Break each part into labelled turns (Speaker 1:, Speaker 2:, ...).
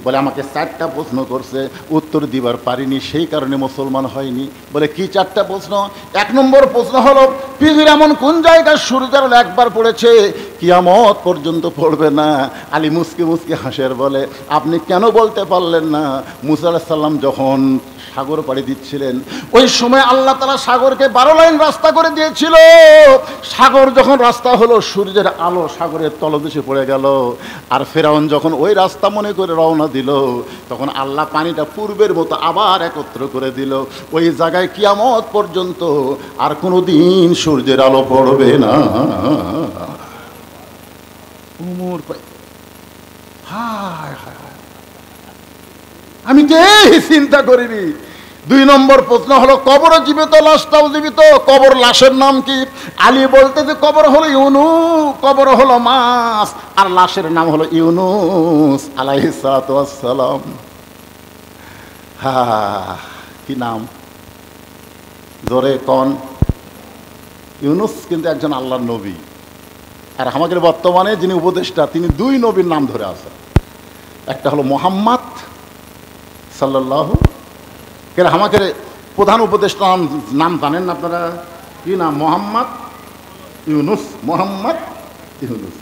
Speaker 1: বলে আমাকে 4টা প্রশ্ন করছে, উত্তর দিবার পারিনি, সেই কারণে মুসলমান হয়নি। বলে কি 4টা প্রশ্ন? 1 নম্বর প্রশ্ন হলো, পৃথিবীর এমন কোন জায়গায় সূর্যের আলো একবার পড়েছে কিয়ামত পর্যন্ত পড়বে না? আলী মুসকি মুসকি হাসের বলে, আপনি কেন বলতে পারলেন না? মুসা আলাইহিস সালাম যখন সাগর পাড়ি দিচ্ছিলেন, ওই সময় আল্লাহ তাআলা সাগরকে 12 লাইন রাস্তা করে দিয়েছিল। সাগর যখন রাস্তা হলো, সূর্যের আলো সাগরের তলদেশে পড়ে গেল। আর ফেরাউন যখন ওই রাস্তা মনে করে রওনা দিল, তখন আল্লাহ পানিটা পূর্বের মতো আবার একত্র করে দিল। ওই জায়গায় কিয়ামত পর্যন্ত আর কোনোদিন সূর্যের আলো পড়বে না। উমর হায় হায়, আমি কে চিন্তা করিনি। 2 নম্বর প্রশ্ন হলো, কবর জীবিত, লাশটাও জীবিত, কবর লাশের নাম কি? আলী বলতে যে কবর হলো ইউনুস, কবর হলো মাছ, আর লাশের নাম হলো ইউনুস আলাইহিস সালাতু ওয়াস সালাম। কি নাম? জোরে কোন? ইউনুস কিন্তু একজন আল্লাহর নবী। আর আমাদের বর্তমানে যিনি উপদেষ্টা, তিনি 2 নবীর নাম ধরে আছেন। একটা হলো মুহাম্মদ সাল্লাল্লাহু, আমাদের প্রধান উপদেষ্টার নাম জানেন না আপনারা? কি নাম? মোহাম্মদ ইউনুস। মোহাম্মদ ইউনুস।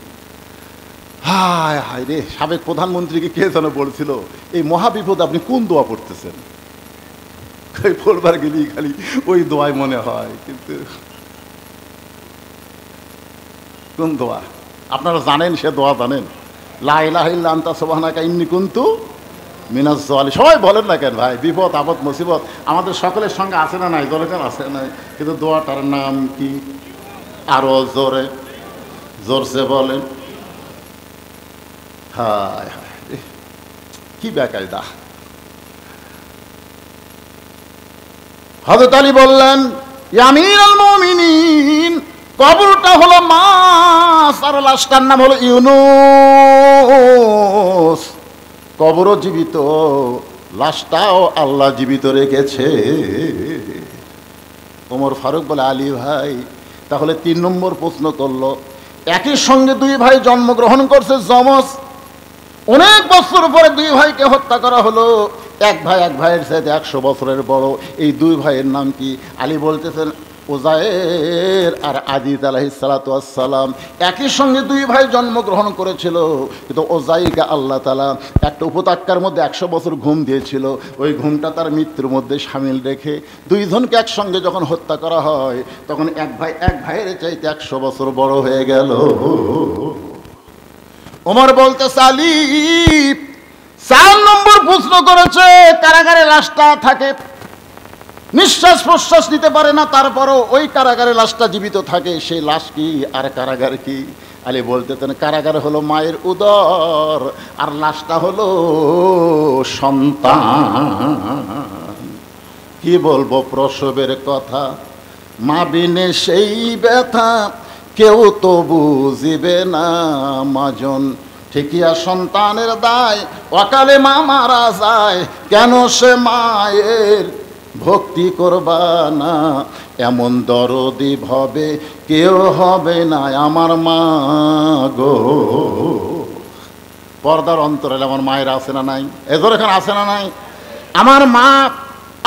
Speaker 1: হায় হায় রে, সাবেক প্রধানমন্ত্রীকে কে যেন বলছিল, এই মহাবিপদ আপনি কোন দোয়া পড়তেছেন? বলবার গেলি খালি ওই দোয়াই মনে হয়, কিন্তু কোন দোয়া আপনারা জানেন? সে দোয়া জানেন? লা ইলাহা ইল্লা আনতা সুবহানাকা ইন্নী কুনতু মিনাজ জালিমিন। সবাই বলেন না কেন ভাই? বিপদ আপদ মুসিবত আমাদের সকলের সঙ্গে আছে না নাই? দরকার আছে নাই? কিন্তু দোয়াটার নাম কি? আরো জোরে জোরসে বলেন। হায় হায়, কি বেকায়দা। হযরত আলী বললেন, ইয়া আমিরুল মুমিনিন, কবরটা হলো মাছ আর লাশটার নাম হলো ইউনুস। কবরও জীবিত, লাশটাও আল্লাহ জীবিত রেখেছে। ওমর ফারুক বলে, আলী ভাই, তাহলে 3 নম্বর প্রশ্ন করলো, একই সঙ্গে 2 ভাই জন্মগ্রহণ করছে, যমজ। অনেক বছর পরে 2 ভাইকে হত্যা করা হলো। এক ভাই এক ভাইয়ের সাথে 100 বছরের বড়। এই 2 ভাইয়ের নাম কি? আলী বলতেছেন, উযায়ের আর আদিত আলাইহিস সালাতু ওয়াস সালাম। একই সঙ্গে 2 ভাই জন্মগ্রহণ করেছিল, কিন্তু উযাইরকে আল্লাহ তাআলা একটা উপত্যকার মধ্যে 100 বছর ঘুম দিয়েছিল। ওই ঘুমটা তার মৃত্যুর মধ্যে শামিল রেখে 2 জনকে একসঙ্গে যখন হত্যা করা হয়, তখন এক ভাই এক ভাইয়ের চাইতে 100 বছর বড় হয়ে গেল। ওমর বলতে, আলী 4 নম্বর প্রশ্ন করেছে, কারাগারে লাশটা থাকে, নিঃশ্বাস প্রশ্বাস নিতে পারে না, তারপরও ওই কারাগারে লাশটা জীবিত থাকে। সেই লাশ কি আর কারাগার কি? আলী বলতেন, কারাগার হলো মায়ের উদর, আর লাশটা হলো সন্তান। কি বলবো প্রসবের কথা, মা বিনে সেই ব্যথা কেউ তো বুঝিবে না। মাজন ঠিকিয়া সন্তানের দায়, অকালে মা মারা যায়, কেন সে মায়ের ভক্তি করবা না? এমন দরদি ভবে কেউ হবে না আমার মা গো। পর্দার অন্তরালে আমার মায়ের আছে না নাই? এজোর এখানে আছে না নাই? আমার মা,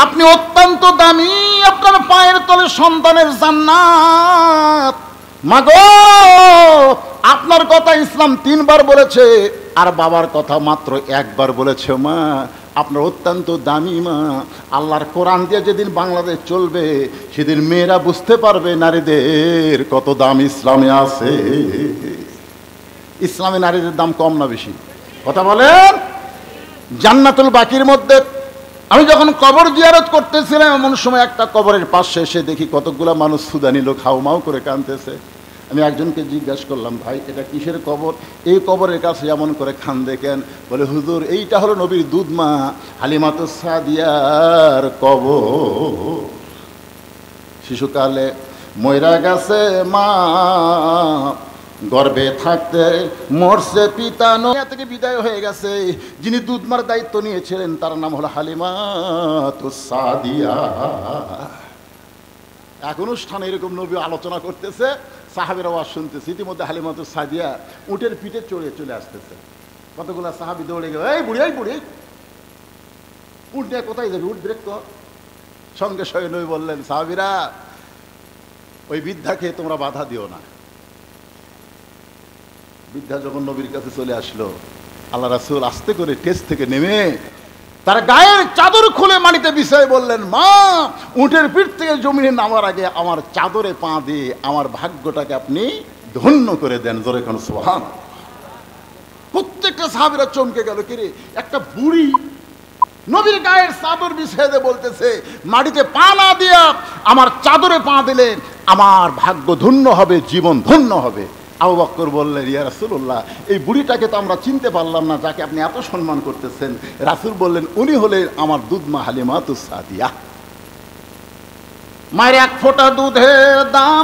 Speaker 1: আপনি অত্যন্ত দামি, আপনার পায়ের তলে সন্তানের জান্নাত। মা গো, আপনার কথা ইসলাম 3 বার বলেছে, আর বাবার কথা মাত্র 1 বার বলেছে। মা, আপনার অত্যন্ত দামি মা। আল্লাহর কোরআন দিয়ে যেদিন বাংলাদেশ চলবে, সেদিন মেয়েরা বুঝতে পারবে নারীদের কত দাম ইসলামে আছে। ইসলামে নারীদের দাম কম না বেশি? কথা বলেন। জান্নাতুল বাকির মধ্যে আমি যখন কবর জিয়ারত করতেছিলাম, এমন সময় একটা কবরের পাশে এসে দেখি কতগুলা মানুষ সুদানি লোক হাউমাউ করে কাঁদতেছে। আমি একজনকে জিজ্ঞাসা করলাম, ভাই এটা কিসের কবর? এই কবরের কাছে এমন করে কান্দে কেন? বলে, হুজুর এইটা হলো নবীর দুধ মা হালিমাতুস সাদিয়ার কবর। শিশুকালে ময়রা গেছে মা, গর্ভে থাকতে মরছে পিতা, নয়া থেকে বিদায় হয়ে গেছে। যিনি দুধমার দায়িত্ব নিয়েছিলেন তার নাম হলো হালিমাতুস সাদিয়া। এক অনুষ্ঠানে এরকম নবী আলোচনা করতেছে, সাহাবীরা ওয়াজ শুনতেছে। ইতিমধ্যে হালিমাতুস সাদিয়া উটের পিঠে চড়ে চলে আসতেছে। কতগুলা সাহাবী দৌড়ে গেল, এই বুড়ি এই বুড়ি, উঠ নিয়ে কোথায় যাবি, উঠ ব্রেক কর। সঙ্গে সঙ্গে নবী বললেন, সাহাবীরা ওই বৃদ্ধাকে তোমরা বাধা দিও না। বৃদ্ধা যখন নবীর কাছে চলে আসলো, আল্লাহ রাসূল আস্তে করে টেজ থেকে নেমে তার গায়ের চাদর খুলে মাটিতে বিছায় বললেন, মা, উটের পিঠ থেকে জমিনে নামার আগে আমার চাদরে পা দিয়ে আমার ভাগ্যটাকে আপনি ধন্য করে দেন। জোরে কোন সুবহান। প্রত্যেকটা সাহাবীরা চমকে গেল, কিরে একটা বুড়ি নবীর গায়ের চাদর বিছিয়ে দিয়ে বলতেছে, মাটিতে পা না দিয়া আমার চাদরে পা দিলে আমার ভাগ্য ধন্য হবে, জীবন ধন্য হবে। আবু বকর বললেন, ইয়া রাসূলুল্লাহ, এই বুড়িটাকে তো আমরা চিনতে পারলাম না, যাকে আপনি এত সম্মান করতেছেন। রাসূল বললেন, উনি হলেন আমার দুধমা হালিমাতুস সাদিয়া। মায়ের এক ফোঁটা দুধের দাম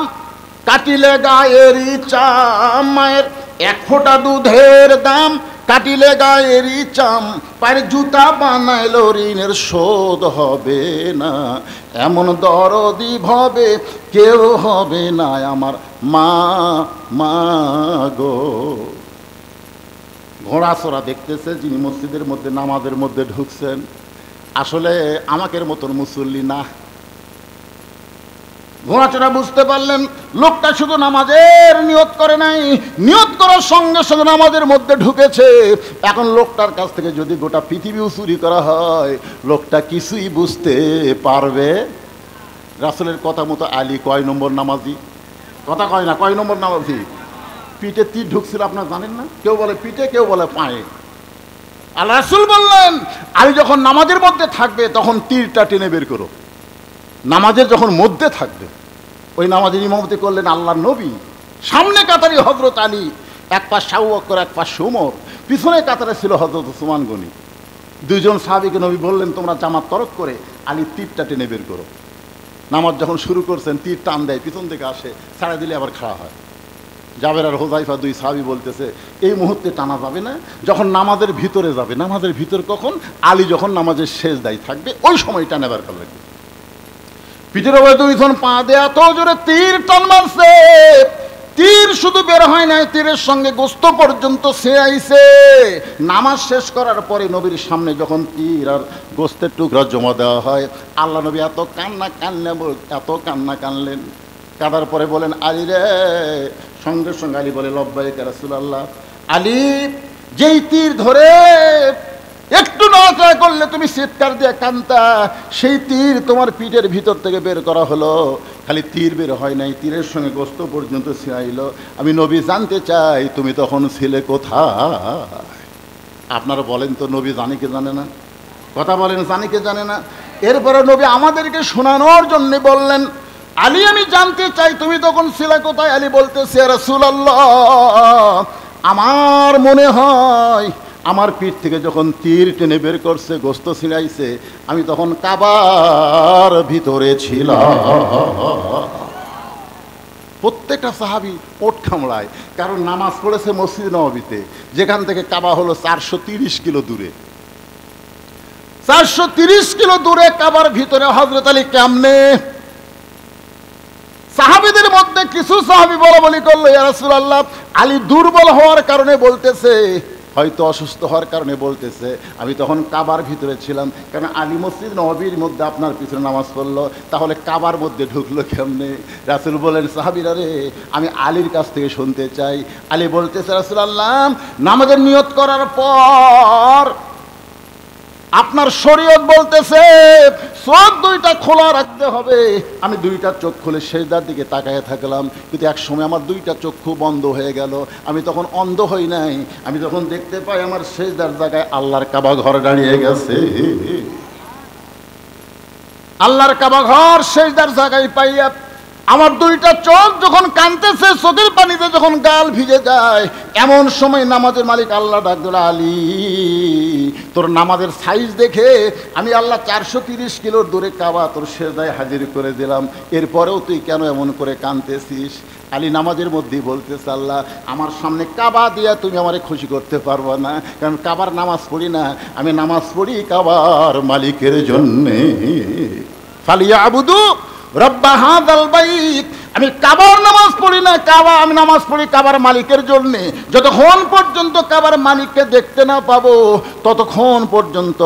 Speaker 1: কাটিলে গায়েরই চাম, মায়ের এক ফোঁটা দুধের দাম কাটিলে গায়েরই চাম, পায়ের জুতা বানাইলো ঋণের শোধ হবে না, এমন দরদি ভাবে কেউ হবে না আমার মা, মা গো। ঘোড়াচড়া দেখতেছে যিনি মসজিদের মধ্যে নামাজের মধ্যে ঢুকছেন, আসলে আমাকের মতন মুসল্লি না। ঘোড়াচড়া বুঝতে পারলেন লোকটা শুধু নামাজের নিয়ত করে নাই, নিয়ত করার সঙ্গে সঙ্গে নামাজের মধ্যে ঢুকেছে। এখন লোকটার কাছ থেকে যদি গোটা পৃথিবীও চুরি করা হয়, লোকটা কিছুই বুঝতে পারবে। রাসূলের কথা মতো আলী কয় নম্বর নামাজি? কথা কয় না, কয় নম্বর নামাজি? পিঠে তীর ঢুকছিল, আপনারা জানেন না? কেউ বলে পিঠে, কেউ বলে পায়ে। আল্লাহ রাসূল বললেন, আলী যখন নামাজের মধ্যে থাকবে তখন তীরটা টেনে বের করো। নামাজের যখন মধ্যে থাকবে, ওই নামাজের ইমামতি করলেন আল্লাহর নবী। সামনে কাতারে হযরত আলী, এক পাশ আবু বকর, এক পাশ ওমর, পিছনে কাতারে ছিল হযরত ওসমান গনি। দুইজন সাহাবীকে নবী বললেন, তোমরা জামাত তরক করে আলী তীরটা টেনে বের করো। নামাজ যখন শুরু করছেন, তীর টান দেয়, পিছন থেকে আসে, ছাড়া দিলে আবার খাড়া হয়। জাবের আর হুযায়ফা দুই সাহাবী বলতেছে, এই মুহূর্তে টানা যাবে না, যখন নামাজের ভিতরে যাবে। নামাজের ভিতর কখন? আলী যখন নামাজের শেষদায় থাকবে, ওই সময় টানে বের করা লাগবে। পিঠের উপরে দুইজন পা দেয়া তো জোরে তীর টান মারছে, তীর শুধু বের হয় নাই, তীরের সঙ্গে গোস্ত পর্যন্ত সে আইছে। নামাজ শেষ করার পরে নবীর সামনে যখন তীর আর গোস্তের টুকরা জমা দেওয়া হয়, আল্লাহ নবী এত কান্না কানলেন। কাঁদার পরে বলেন, আলী রে। সঙ্গে সঙ্গে আলী বলে, লব্বাইক ইয়া রাসূলুল্লাহ। আলী, যেই তীর ধরে একটু নড়াচড়া করলে তুমি চিৎকার দিয়ে কান্তা, সেই তীর তোমার পিঠের ভিতর থেকে বের করা হলো। খালি তীর বের হয় নাই, তীরের সঙ্গে গোস্ত পর্যন্ত ছিঁড়াইল। আমি নবী জানতে চাই তুমি তখন ছিলে কোথায়? আপনারা বলেন তো, নবী জানে কি জানে না? কথা বলেন, জানে কি জানে না? এরপরে নবী আমাদেরকে শোনানোর জন্য বললেন, আলী, আমি জানতে চাই তুমি তখন ছিলে কোথায়? আলী বলতেছে, ইয়া রাসূলুল্লাহ, আমার মনে হয় আমার পিঠ থেকে যখন তীর টেনে বের করছে, গোস্ত ছিঁড়াইছে, আমি তখন কাবার ভিতরে ছিলাম। প্রত্যেকটা সাহাবী ওঠ কামড়ায়, কারণ নামাজ পড়েছে মসজিদ নববীতে, যেখান থেকে কাবা হলো 430 কিলো দূরে। 430 কিলো দূরে কাবার ভিতরে হযরত আলী কেমনে? সাহাবীদের মধ্যে কিছু সাহাবী বলা বলি করলো, ইয়া রাসূলুল্লাহ, আলী দুর্বল হওয়ার কারণে বলতেছে, হয়তো অসুস্থ হওয়ার কারণে বলতেছে, আমি তখন কাবার ভিতরে ছিলাম। কারণ আলী মসজিদ নববীর মধ্যে আপনার পিছনে নামাজ পড়লো, তাহলে কাবার মধ্যে ঢুকলো কেমনে? রাসূল বলেন, সাহাবীরা রে, আমি আলীর কাছ থেকে শুনতে চাই। আলী বলতেছে, রাসূলুল্লাহ, নামাজের নিয়ত করার পর আপনার শরীয়ত বলতেছে চোখ দুইটা খোলা রাখতে হবে। আমি দুইটা চোখ খুলে সেজদার দিকে তাকায় থাকলাম, কিন্তু এক সময় আমার দুইটা চক্ষু বন্ধ হয়ে গেল। আমি তখন অন্ধ হই নাই, আমি তখন দেখতে পাই আমার সেজদার জায়গায় আল্লাহর কাবা ঘর দাঁড়িয়ে গেছে। আল্লাহর কাবা ঘর সেজদার জায়গায় পাইয়া আমার দুইটা চোখ যখন কাঁদতেছে, চোখের পানিতে যখন গাল ভিজে যায়, এমন সময় নামাজের মালিক আল্লাহ ডাক দিল, আলী, তোর নামাজের সাইজ দেখে আমি আল্লাহ 430 কিলোর দূরে কাবা তোর সেজদায় হাজির করে দিলাম, এরপরেও তুই কেন এমন করে কাঁদতেছিস? আলী নামাজের মধ্যেই বলতেছে, আল্লাহ, আমার সামনে কাবা দিয়া তুমি আমারে খুশি করতে পারবো না, কারণ কাবার নামাজ পড়ি না, আমি নামাজ পড়ি কাবার মালিকের জন্যে। ফালিয়াবুদু রব্বা হাযাল বাইত, আমি কাবার নামাজ পড়ি না, আমি নামাজ পড়ি কাবার মালিকের জন্যে। যতক্ষণ পর্যন্ত কাবার মালিককে দেখতে না পাবো ততক্ষণ পর্যন্ত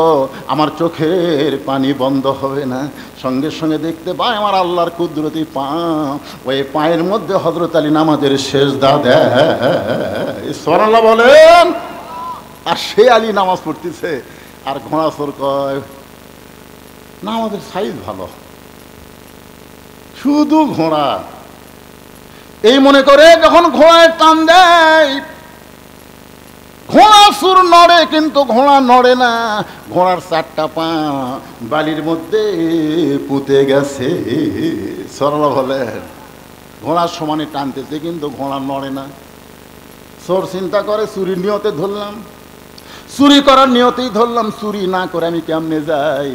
Speaker 1: আমার চোখের পানি বন্ধ হবে না। সঙ্গে সঙ্গে দেখতে পাই আমার আল্লাহর কুদরতি পা, ওই পায়ের মধ্যে হযরত আলী নামাজের সেজদা দেয়। সুবহানাল্লাহ বলেন। আর সে আলী নামাজ পড়তেছে, আর ঘোড়া চোর কয় না আমাদের সাইজ ভালো, শুধু ঘোড়া। এই মনে করে যখন ঘোড়ায় টান দেয়, ঘোড়া সুর নড়ে কিন্তু ঘোড়া নড়ে না, ঘোড়ার চারটা পা বালির মধ্যে পুঁতে গেছে। সরলা বলেন। ঘোড়ার সমানে টানতেছে কিন্তু ঘোড়া নড়ে না। চোর চিন্তা করে চুরির নিয়তে ধরলাম, চুরি করার নিয়তেই ধরলাম, চুরি না করে আমি কেমনে যাই।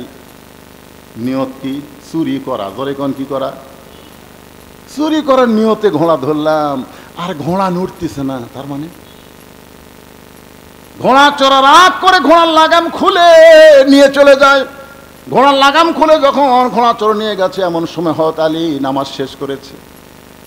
Speaker 1: নিয়ত কি? চুরি করা। জোরে কোন কি করা? চুরি করার নিয়তে ঘোড়া ধরলাম, আর ঘোড়া নড়তেছে না। তার মানে ঘোড়া চড়া রাগ করে ঘোড়ার লাগাম খুলে নিয়ে চলে যায়। ঘোড়ার লাগাম খুলে যখন ঘোড়া চড় নিয়ে গেছে, এমন সময় হযরত আলী নামাজ শেষ করেছে।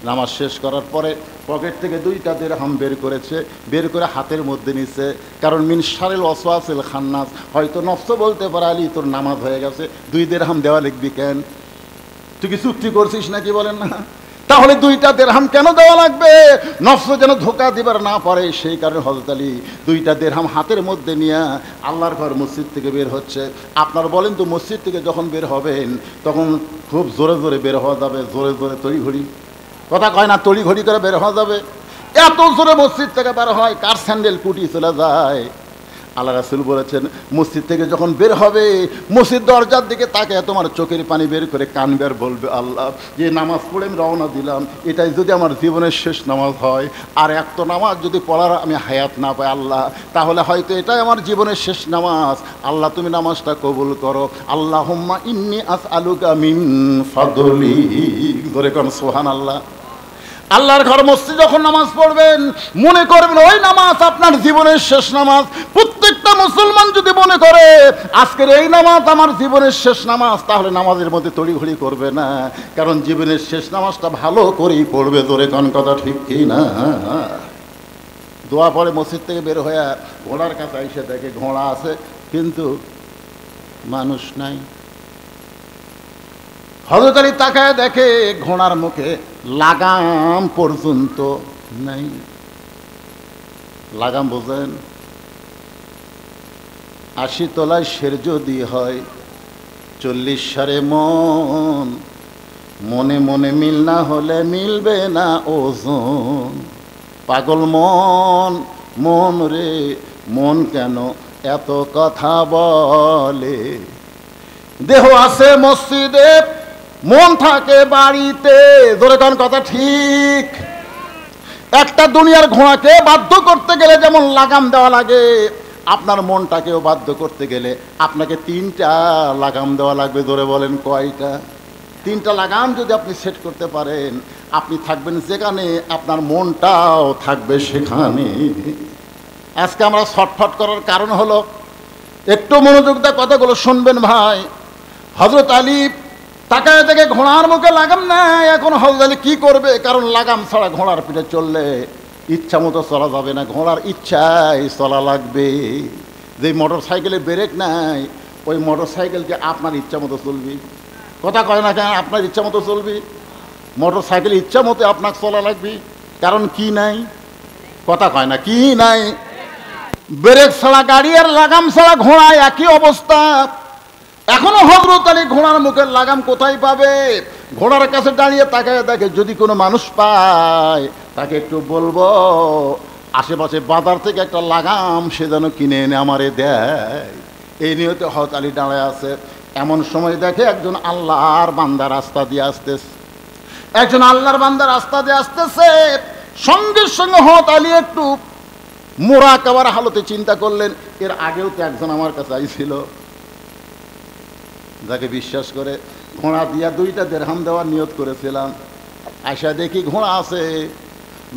Speaker 1: নামাজ শেষ করার পরে পকেট থেকে 2টা দিরহাম বের করেছে, বের করে হাতের মধ্যে নিছে। কারণ মিন শারিল ওয়াসওয়াসিল খান্নাস, হয়তো নফস বলতে পারে আলী তোর নামাজ হয়ে গেছে, 2 দিরহাম দেওয়া লিখবি কেন? তুই কি চুক্তি করছিস নাকি? বলেন না। তাহলে 2টা দিরহাম কেন দেওয়া লাগবে? নফস যেন ধোঁকা দিবার না পারে, সেই কারণে হযরত আলী 2টা দিরহাম হাতের মধ্যে নিয়ে আল্লাহর ঘর মসজিদ থেকে বের হচ্ছে। আপনার বলেন তো, মসজিদ থেকে যখন বের হবেন তখন খুব জোরে জোরে বের হওয়া যাবে? জোরে জোরে তড়িঘড়ি কথা কয় না, তড়িঘড়ি করে বের হওয়া যাবে? এত জোরে মসজিদ থেকে বের হয়, কার স্যান্ডেল কুটি চলে যায়। আল্লাহ রাসূল বলেছেন, মসজিদ থেকে যখন বের হবে মসজিদ দরজার দিকে তাকায় তোমার চোখের পানি বের করে কানবে আর বলবে, আল্লাহ যে নামাজ পড়ে আমি রওনা দিলাম, এটাই যদি আমার জীবনের শেষ নামাজ হয়, আর একটা নামাজ যদি পড়ার আমি হায়াত না পাই আল্লাহ, তাহলে হয়তো এটাই আমার জীবনের শেষ নামাজ। আল্লাহ তুমি নামাজটা কবুল করো। আল্লাহুম্মা ইন্নী আসআলুকা মিন ফাদলিক। ধরে কোন সুবহানাল্লাহ। আল্লাহর ঘর মসজিদ যখন নামাজ পড়বেন মনে করবেন ওই নামাজ আপনার জীবনের শেষ নামাজ। প্রত্যেকটা মুসলমান যদি মনে করে আজকের এই নামাজ আমার জীবনের শেষ নামাজ, তাহলে নামাজের মধ্যে তড়িঘড়ি করবে না, কারণ জীবনের শেষ নামাজটা ভালো করেই পড়বে। জোরে কোন কথা ঠিক কি না? দোয়া পরে মসজিদ থেকে বের হয়ে ঘোড়ার কাছে এসে দেখে ঘোড়া আছে কিন্তু মানুষ নাই। হযরত আলী তাকায় দেখে ঘোড়ার মুখে লাগাম পর্যন্ত নাই। লাগাম বোঝেন? 80 তলায় শের যদি হয় 40 সারে মন, মনে মনে মিল না হলে মিলবে না ওজন। পাগল মন, মন রে মন কেন এত কথা বলে? দেহ আছে মসজিদে, মন থাকে বাড়িতে। ধরে কোন কথা ঠিক? একটা দুনিয়ার ঘোড়াকে বাধ্য করতে গেলে যেমন লাগাম দেওয়া লাগে, আপনার মনটাকেও বাধ্য করতে গেলে আপনাকে 3টা লাগাম দেওয়া লাগবে। ধরে বলেন কয়টা? 3টা লাগাম যদি আপনি সেট করতে পারেন, আপনি থাকবেন যেখানে, আপনার মনটাও থাকবে সেখানে। আজকে আমরা ছটফট করার কারণ হলো, একটু মনোযোগ দিয়ে কথাগুলো শুনবেন ভাই। হযরত আলী তাকায় দেখে ঘোড়ার মুখে লাগাম নাই। এখন হযরত আলী কি করবে? কারণ লাগাম ছাড়া ঘোড়ার পিঠে চললে ইচ্ছা মতো চলা যাবে না, ঘোড়ার ইচ্ছায় চলা লাগবে। যে মোটর সাইকেলে ব্রেক নাই, ওই মোটর সাইকেলকে আপনার ইচ্ছা মতো চলবি। কথা কয় না কেন? আপনার ইচ্ছা মতো চলবি। মোটর সাইকেল ইচ্ছা মতো আপনাকে চলা লাগবে, কারণ কি নাই? কথা কয় না, কি নাই? ব্রেক ছাড়া গাড়ি আর লাগাম ছাড়া ঘোড়া একই অবস্থা। এখনো হযরত আলী ঘোড়ার মুখের লাগাম কোথায় পাবে? ঘোড়ার কাছে দাঁড়িয়ে তাকায় দেখে যদি কোনো মানুষ পায় তাকে একটু বলবো আশেপাশে বাজার থেকে একটা লাগাম সে যেন কিনে এনে আমারে দেয়। এই নিয়তে হযরত আলী দাঁড়ায় আছে। এমন সময় দেখে একজন আল্লাহর বান্দা রাস্তা দিয়ে আসতেছে। একজন আল্লাহর বান্দা রাস্তা দিয়ে আসতেছে। সঙ্গে সঙ্গে হযরত আলী একটু মুরাকাবার হালতে চিন্তা করলেন, এর আগেও তো একজন আমার কাছে আইছিল, যাকে বিশ্বাস করে ঘোড়া দিয়া 2টা দিরহাম দেওয়ার নিয়ত করেছিলাম। আয়সা দেখি ঘোড়া আছে,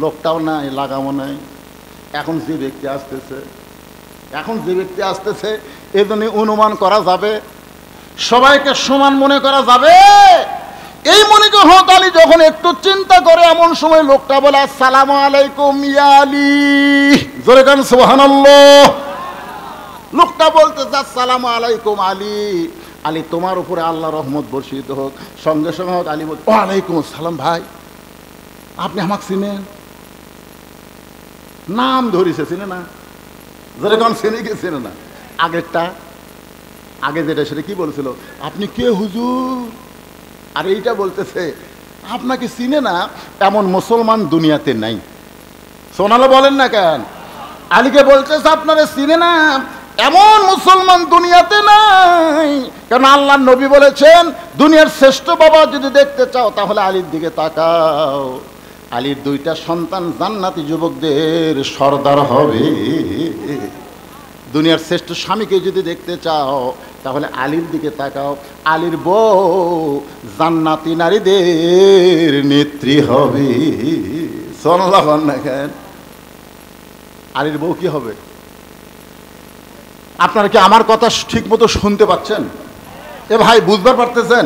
Speaker 1: লোকটাও নাই, লাগামও নাই। এখন যে ব্যক্তি আসতেছে এজন্য অনুমান করা যাবে, সবাইকে সমান মনে করা যাবে, এই মনিকে হত আলী যখন একটু চিন্তা করে, এমন সময় লোকটা বলে, আসসালামু আলাইকুম ইয়া আলী। জোরে কান সুবহানাল্লাহ। লোকটা বলতেছে, আসসালামু আলাইকুম আলী। আলী, তোমার উপরে আল্লাহ রহমত বর্ষিত হোক। সঙ্গে সঙ্গে হত আলী বল, ওয়ালাইকুম আসসালাম ভাই, আপনি আমাকে চিনেন? নাম ধরিছে, চিনে না? জোরে কান, চিনে কি চিনে না? আগেরটা, আগে যেটা সেটা কি বলছিল, আপনি কে হুজুর? আর এইটা বলতেছে আপনাকে চিনে না, এমন মুসলমান দুনিয়াতে নাই। সোনালা বলেন না কেন? আলীকে বলতেছে আপনারা চিনে না, এমন মুসলমান দুনিয়াতে নাই। কারণ আল্লাহ নবী বলেছেন, দুনিয়ার শ্রেষ্ঠ বাবা যদি দেখতে চাও তাহলে আলীর দিকে তাকাও। আলীর দুইটা সন্তান জান্নাতি যুবকদের সর্দার হবে। দুনিয়ার শ্রেষ্ঠ স্বামীকে যদি দেখতে চাও তাহলে আলীর দিকে তাকাও। আলীর বউ জান্নাতি নারীদের নেত্রী হবে। সুবহানাল্লাহ না কেন? আলীর বউ কি হবে? আপনারা কি আমার কথা ঠিক মতো শুনতে পাচ্ছেন? এ ভাই, বুঝতে পারতেছেন?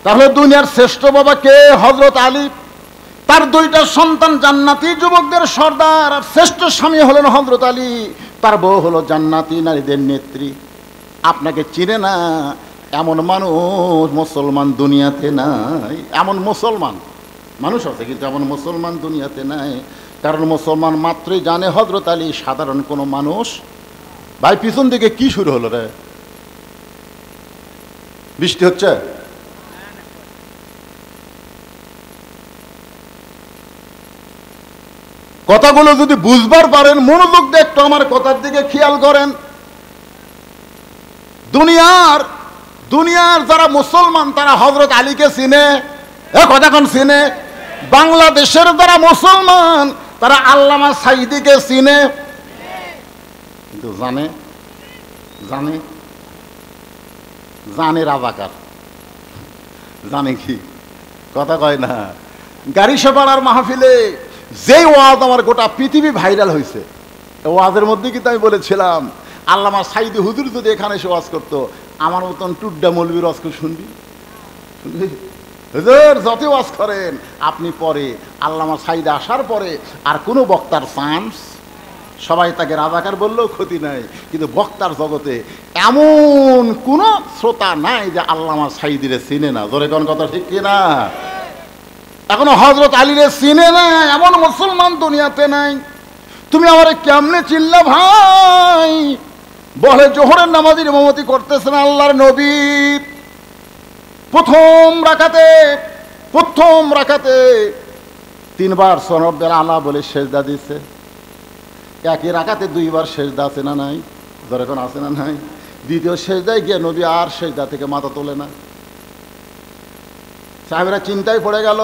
Speaker 1: তাহলে দুনিয়ার শ্রেষ্ঠ বাবা কে? হযরত আলী। তার দুইটা সন্তান জান্নাতি যুবকদের সর্দার, আর শ্রেষ্ঠ স্বামী হলেন হযরত আলী। তার বউ হলো জান্নাতি নারীদের নেত্রী। আপনাকে চিনে না এমন মানুষ মুসলমান দুনিয়াতে নাই। এমন মুসলমান মানুষ আছে, কিন্তু এমন মুসলমান দুনিয়াতে নাই। কারণ মুসলমান মাত্রই জানে হযরত আলী সাধারণ কোনো মানুষ। ভাই, পিছন দিকে কি শুরু হলো রে? বৃষ্টি হচ্ছে? কথাগুলো যদি বুঝবার পারেন, মনোযোগ দিয়ে একটু আমার কথার দিকে খেয়াল করেন। দুনিয়ার যারা মুসলমান তারা হযরত আলীকে চিনে, কথা কোন চিনে? বাংলাদেশের যারা মুসলমান তারা আল্লামা সাঈদীকে চিনে, কিন্তু জানে জানে জানে রাজাকার। জানে কি? কথা কয় না। গাড়িসাপাড়ার মাহফিলে যেই ওয়াজ আমার গোটা পৃথিবী ভাইরাল হয়েছে, ওয়াজের মধ্যে কিন্তু আমি বলেছিলাম, আল্লামা সাঈদী হুজুর যদি এখানে এসে ওয়াজ করতো, আমার মতন টুড্ডা মৌলবীর ওয়াজ করে শুনবি? হুজুর যত ওয়াজ করেন আপনি, পরে আল্লামা সাঈদী আসার পরে আর কোনো বক্তার চান্স, সবাই তাকে রাজাকার বললেও ক্ষতি নাই, কিন্তু বক্তার জগতে এমন কোনো শ্রোতা নাই যে আল্লামা সাঈদীরে চিনে না। জোরে কোন কথা ঠিক কিনা? এখনো হযরত আলীরে চিনে না এমন মুসলমান দুনিয়াতে নাই। তুমি আমারে কেমনে চিনলা ভাই? বলে, জোহরের নামাজের ইমামতি করতেছেন আল্লাহর নবী। প্রথম রাকাতে 3 বার সুবহান রাব্বিল আলা বলে সেজদা দিছে। একই রাকাতে 2 বার সেজদা আছে না নাই? ধরে কোন আছে না নাই? দ্বিতীয় সেজদায় গিয়ে নবী আর সেজদা থেকে মাথা তোলে না। সাহাবীরা চিন্তায় পড়ে গেল।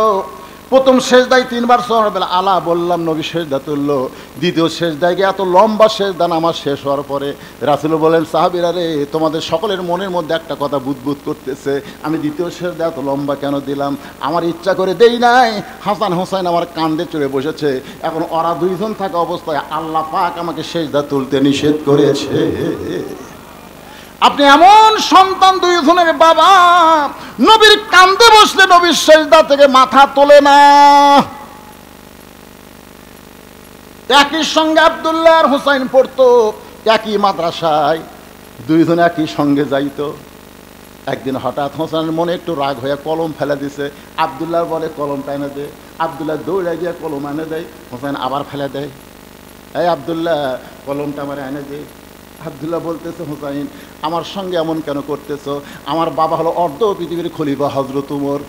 Speaker 1: প্রথম সেজদায় 3 বার সুবহান রাব্বিল আলা বললাম, নবী সেজদা তুললো। দ্বিতীয় সেজদায় গিয়ে এত লম্বা সেজদা নামাজ শেষ হওয়ার পরে রাসূল বলেন, সাহাবীরা রে, তোমাদের সকলের মনের মধ্যে একটা কথা বুদবুদ করতেছে, আমি দ্বিতীয় সেজদা এত লম্বা কেন দিলাম? আমার ইচ্ছা করে দেই নাই। হাসান হোসেন আমার কাঁধে চড়ে বসেছে। এখন ওরা 2 জন থাকা অবস্থায় আল্লাহ পাক আমাকে সেজদা তুলতে নিষেধ করেছে। আপনি এমন সন্তান, 2 জনের বাবা, নবীর কাঁধে বসলে নবীর সেজদা থেকে মাথা তোলে না। একই সঙ্গে আব্দুল্লাহ আর হুসাইন পড়তো একই মাদ্রাসায়, 2 জন একই সঙ্গে যাইতো। একদিন হঠাৎ হোসেনের মনে একটু রাগ হয়ে কলম ফেলে দিছে। আব্দুল্লাহ বলে, কলমটা এনে দে। আব্দুল্লাহ দৌড়ে গিয়ে কলম এনে দেয়। হোসেন আবার ফেলে দেয়। এই আব্দুল্লাহ, কলমটা আমার এনে দে। আব্দুল্লাহ বলতেছে, হোসাইন আমার সঙ্গে এমন কেন করতেছো? আমার বাবা হলো অর্ধ পৃথিবীর খলিফা হযরত ওমর।